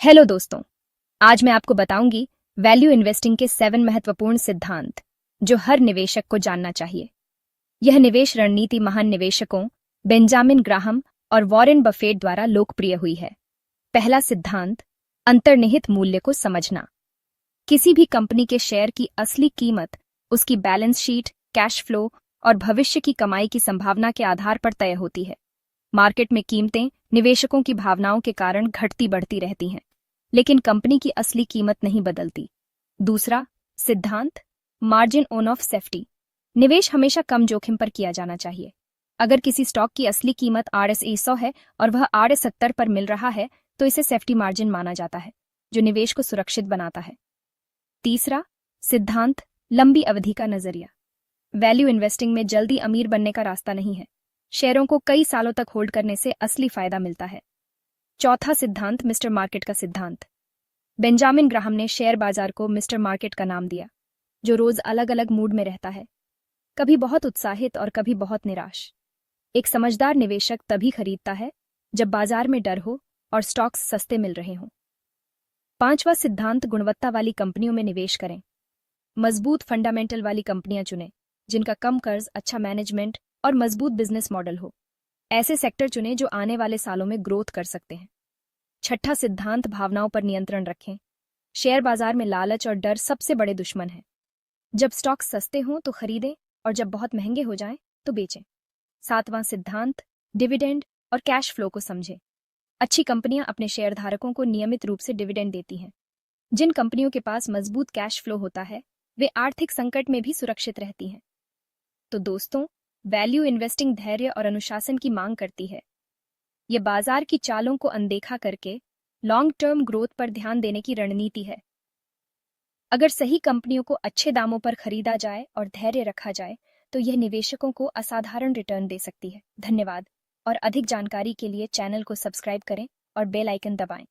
Hello दोस्तों, आज मैं आपको बताऊंगी वैल्यू इन्वेस्टिंग के 7 महत्वपूर्ण सिद्धांत जो हर निवेशक को जानना चाहिए। यह निवेश रणनीति महान निवेशकों बेंजामिन ग्राहम और वॉरेन बफेट द्वारा लोकप्रिय हुई है। पहला सिद्धांत, अंतर्निहित मूल्य को समझना। किसी भी कंपनी के शेयर की असली कीमत उसकी बैलेंस शीट, कैश फ्लो और भविष्य की कमाई की संभावना के आधार पर तय होती है। मार्केट में कीमतें निवेशकों की भावनाओं के कारण घटती बढ़ती रहती हैं, लेकिन कंपनी की असली कीमत नहीं बदलती। दूसरा सिद्धांत, मार्जिन ऑन ऑफ सेफ्टी। निवेश हमेशा कम जोखिम पर किया जाना चाहिए। अगर किसी स्टॉक की असली कीमत RSI 100 है और वह RS 70 पर मिल रहा है, तो इसे सेफ्टी मार्जिन माना जाता है, जो निवेश को सुरक्षित बनाता है। तीसरा सिद्धांत, लंबी अवधि का नजरिया। वैल्यू इन्वेस्टिंग में जल्दी अमीर बनने का रास्ता नहीं है। शेयरों को कई सालों तक होल्ड करने से असली फायदा मिलता है। चौथा सिद्धांत, मिस्टर मार्केट का सिद्धांत। बेंजामिन ग्राहम ने शेयर बाजार को मिस्टर मार्केट का नाम दिया, जो रोज अलग अलग मूड में रहता है, कभी बहुत उत्साहित और कभी बहुत निराश। एक समझदार निवेशक तभी खरीदता है जब बाजार में डर हो और स्टॉक्स सस्ते मिल रहे हों। पांचवा सिद्धांत, गुणवत्ता वाली कंपनियों में निवेश करें। मजबूत फंडामेंटल वाली कंपनियां चुनें, जिनका कम कर्ज, अच्छा मैनेजमेंट और मजबूत बिजनेस मॉडल हो। ऐसे सेक्टर चुनें जो आने वाले सालों में ग्रोथ कर सकते हैं। छठा सिद्धांत, भावनाओं पर नियंत्रण रखें। शेयर बाजार में लालच और डर सबसे बड़े दुश्मन हैं। जब स्टॉक सस्ते हों तो खरीदें और जब बहुत महंगे हो जाएं तो बेचें। सातवां सिद्धांत, डिविडेंड और कैश फ्लो को समझें। अच्छी कंपनियां अपने शेयरधारकों को नियमित रूप से डिविडेंड देती हैं। जिन कंपनियों के पास मजबूत कैश फ्लो होता है, वे आर्थिक संकट में भी सुरक्षित रहती हैं। तो दोस्तों, वैल्यू इन्वेस्टिंग धैर्य और अनुशासन की मांग करती है। ये बाजार की चालों को अनदेखा करके लॉन्ग टर्म ग्रोथ पर ध्यान देने की रणनीति है। अगर सही कंपनियों को अच्छे दामों पर खरीदा जाए और धैर्य रखा जाए, तो यह निवेशकों को असाधारण रिटर्न दे सकती है। धन्यवाद, और अधिक जानकारी के लिए चैनल को सब्सक्राइब करें और बेल आइकन दबाएं।